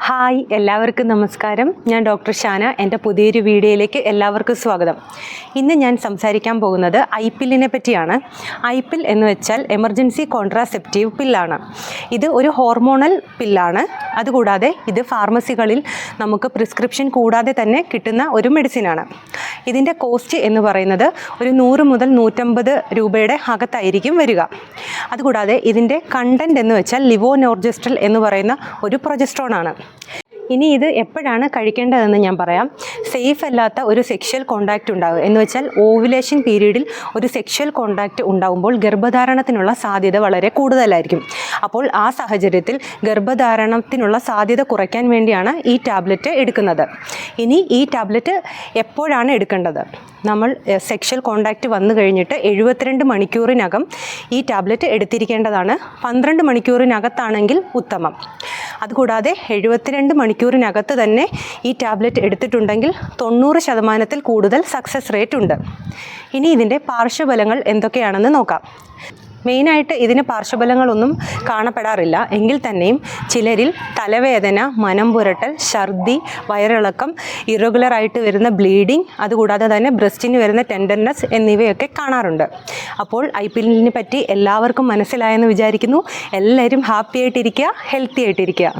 Hi, എല്ലാവർക്കും നമസ്കാരം. ഞാൻ ഡോക്ടർ ഷാന. എൻ്റെ പുതിയൊരു വീഡിയോയിലേക്ക് എല്ലാവർക്കും സ്വാഗതം. ഇന്ന് ഞാൻ സംസാരിക്കാൻ പോകുന്നത് ഐപില്ലിനെ പറ്റിയാണ്. ഐപിൽ എന്ന് വെച്ചാൽ എമർജൻസി കോൺട്രാസെപ്റ്റീവ് പില്ലാണ്. ഇത് ഒരു ഹോർമോണൽ പില്ലാണ്. അതുകൂടാതെ ഇത് ഫാർമസികളിൽ നമുക്ക് പ്രിസ്ക്രിപ്ഷൻ കൂടാതെ തന്നെ കിട്ടുന്ന ഒരു മെഡിസിനാണ്. ഇതിൻ്റെ കോസ്റ്റ് എന്ന് പറയുന്നത് ഒരു 100 മുതൽ 150 രൂപയുടെ അകത്തായിരിക്കും വരിക. അതുകൂടാതെ ഇതിൻ്റെ കണ്ടൻറ് എന്ന് വെച്ചാൽ ലിവോനോർജസ്ട്രൽ എന്ന് പറയുന്ന ഒരു പ്രൊജസ്ട്രോണാണ്. ഇനി ഇത് എപ്പോഴാണ് കഴിക്കേണ്ടതെന്ന് ഞാൻ പറയാം. സേഫ് അല്ലാത്ത ഒരു സെക്ഷൽ കോണ്ടാക്റ്റ് ഉണ്ടാകും എന്ന് വെച്ചാൽ ഓവുലേഷൻ പീരീഡിൽ ഒരു സെക്ഷൽ കോണ്ടാക്റ്റ് ഉണ്ടാകുമ്പോൾ ഗർഭധാരണത്തിനുള്ള സാധ്യത വളരെ കൂടുതലായിരിക്കും. അപ്പോൾ ആ സാഹചര്യത്തിൽ ഗർഭധാരണത്തിനുള്ള സാധ്യത കുറയ്ക്കാൻ വേണ്ടിയാണ് ഈ ടാബ്ലറ്റ് എടുക്കുന്നത്. ഇനി ഈ ടാബ്ലറ്റ് എപ്പോഴാണ് എടുക്കേണ്ടത്? നമ്മൾ സെക്ഷൽ കോണ്ടാക്റ്റ് വന്നു കഴിഞ്ഞിട്ട് 72 മണിക്കൂറിനകം ഈ ടാബ്ലറ്റ് എടുത്തിരിക്കേണ്ടതാണ്. 12 മണിക്കൂറിനകത്താണെങ്കിൽ ഉത്തമം. അതുകൂടാതെ 72 മണിക്കൂറിനകത്ത് തന്നെ ഈ ടാബ്ലറ്റ് എടുത്തിട്ടുണ്ടെങ്കിൽ 90% കൂടുതൽ സക്സസ് റേറ്റ് ഉണ്ട്. ഇനി ഇതിൻ്റെ പാർശ്വഫലങ്ങൾ എന്തൊക്കെയാണെന്ന് നോക്കാം. മെയിനായിട്ട് ഇതിന് പാർശ്വഫലങ്ങളൊന്നും കാണപ്പെടാറില്ല. എങ്കിൽ തന്നെയും ചിലരിൽ തലവേദന, മനം പുരട്ടൽ, ഛർദി, വയറിളക്കം, ഇറഗുലറായിട്ട് വരുന്ന ബ്ലീഡിങ്, അതുകൂടാതെ തന്നെ ബ്രസ്റ്റിന് വരുന്ന ടെൻഡർനെസ് എന്നിവയൊക്കെ കാണാറുണ്ട്. അപ്പോൾ ഐപില്ലിനെ പറ്റി എല്ലാവർക്കും മനസ്സിലായെന്ന് വിചാരിക്കുന്നു. എല്ലാവരും ഹാപ്പി ആയിട്ടിരിക്കുക, ഹെൽത്തി ആയിട്ടിരിക്കുക.